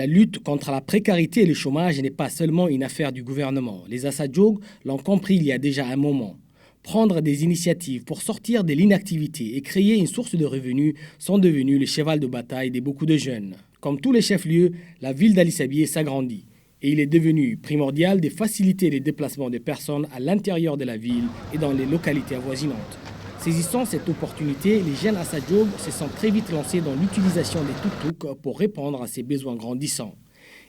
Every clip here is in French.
La lutte contre la précarité et le chômage n'est pas seulement une affaire du gouvernement. Les Assadjoug l'ont compris il y a déjà un moment. Prendre des initiatives pour sortir de l'inactivité et créer une source de revenus sont devenus le cheval de bataille de beaucoup de jeunes. Comme tous les chefs-lieux, la ville d'Ali Sabieh s'agrandit. Et il est devenu primordial de faciliter les déplacements des personnes à l'intérieur de la ville et dans les localités avoisinantes. Saisissant cette opportunité, les jeunes Assadjoug se sont très vite lancés dans l'utilisation des tuk-tuk pour répondre à ces besoins grandissants.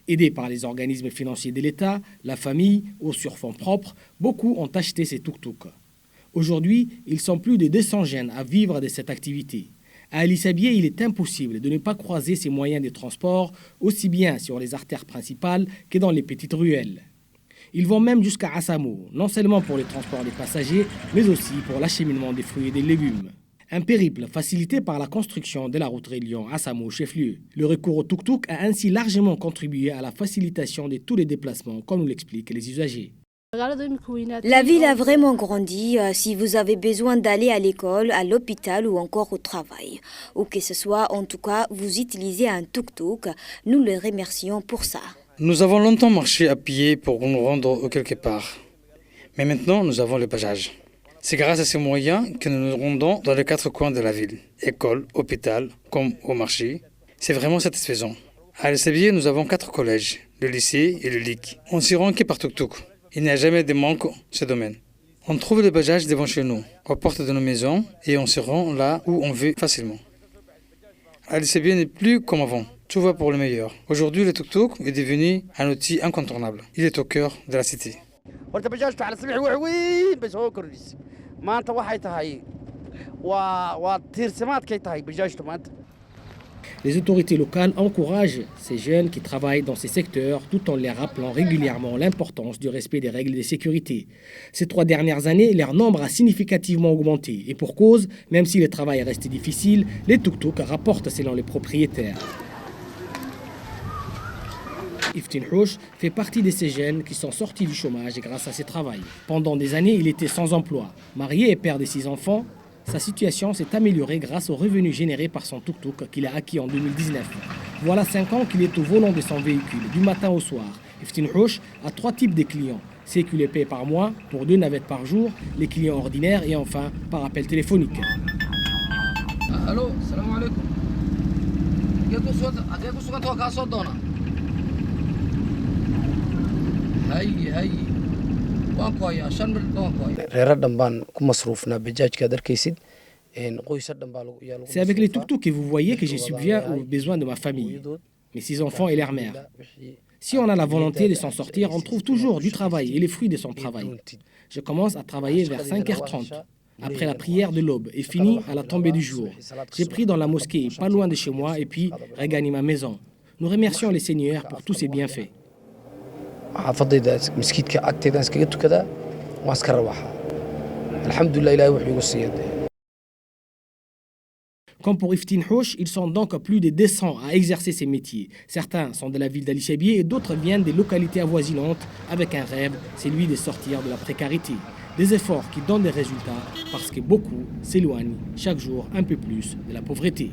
Aidés par les organismes financiers de l'État, la famille ou sur fonds propres, beaucoup ont acheté ces tuk-tuk. Aujourd'hui, ils sont plus de 200 jeunes à vivre de cette activité. À Ali Sabieh, il est impossible de ne pas croiser ces moyens de transport aussi bien sur les artères principales que dans les petites ruelles. Ils vont même jusqu'à Assamou, non seulement pour le transport des passagers, mais aussi pour l'acheminement des fruits et des légumes. Un périple facilité par la construction de la route reliant Assamou au chef-lieu. Le recours au tuk-tuk a ainsi largement contribué à la facilitation de tous les déplacements, comme nous l'expliquent les usagers. La ville a vraiment grandi si vous avez besoin d'aller à l'école, à l'hôpital ou encore au travail. Ou que ce soit, en tout cas, vous utilisez un tuk-tuk. Nous le remercions pour ça. Nous avons longtemps marché à pied pour nous rendre quelque part. Mais maintenant, nous avons le bajaj. C'est grâce à ces moyens que nous nous rendons dans les 4 coins de la ville. École, hôpital, comme au marché. C'est vraiment satisfaisant. À Ali Sabieh, nous avons 4 collèges, le lycée et le LIC. On s'y rend que par tuk-tuk. Il n'y a jamais de manque dans ce domaine. On trouve le bajaj devant chez nous, aux portes de nos maisons, et on se rend là où on veut facilement. Ali Sabieh n'est plus comme avant. Tout va pour le meilleur. Aujourd'hui, le tuk-tuk est devenu un outil incontournable. Il est au cœur de la cité. Les autorités locales encouragent ces jeunes qui travaillent dans ces secteurs tout en les rappelant régulièrement l'importance du respect des règles de sécurité. Ces 3 dernières années, leur nombre a significativement augmenté. Et pour cause, même si le travail reste difficile, les tuk-tuk rapportent selon les propriétaires. Iftin Houch fait partie de ces jeunes qui sont sortis du chômage grâce à ce travail. Pendant des années, il était sans emploi. Marié et père de 6 enfants, sa situation s'est améliorée grâce aux revenus générés par son tuk-tuk qu'il a acquis en 2019. Voilà 5 ans qu'il est au volant de son véhicule, du matin au soir. Iftin Houch a 3 types de clients. Ceux qui les paient par mois, pour 2 navettes par jour, les clients ordinaires et enfin par appel téléphonique. Allô, salam alaikum. C'est avec les tuk-tuk que vous voyez que je subviens aux besoins de ma famille, mes 6 enfants et leur mère. Si on a la volonté de s'en sortir, on trouve toujours du travail et les fruits de son travail. Je commence à travailler vers 5h30, après la prière de l'aube, et finis à la tombée du jour. J'ai pris dans la mosquée, pas loin de chez moi, et puis regagne ma maison. Nous remercions les seigneurs pour tous ces bienfaits. Comme pour Iftin Houch, ils sont donc plus de 200 à exercer ces métiers. Certains sont de la ville d'Ali Sabieh et d'autres viennent des localités avoisinantes avec un rêve, c'est celui de sortir de la précarité. Des efforts qui donnent des résultats parce que beaucoup s'éloignent chaque jour un peu plus de la pauvreté.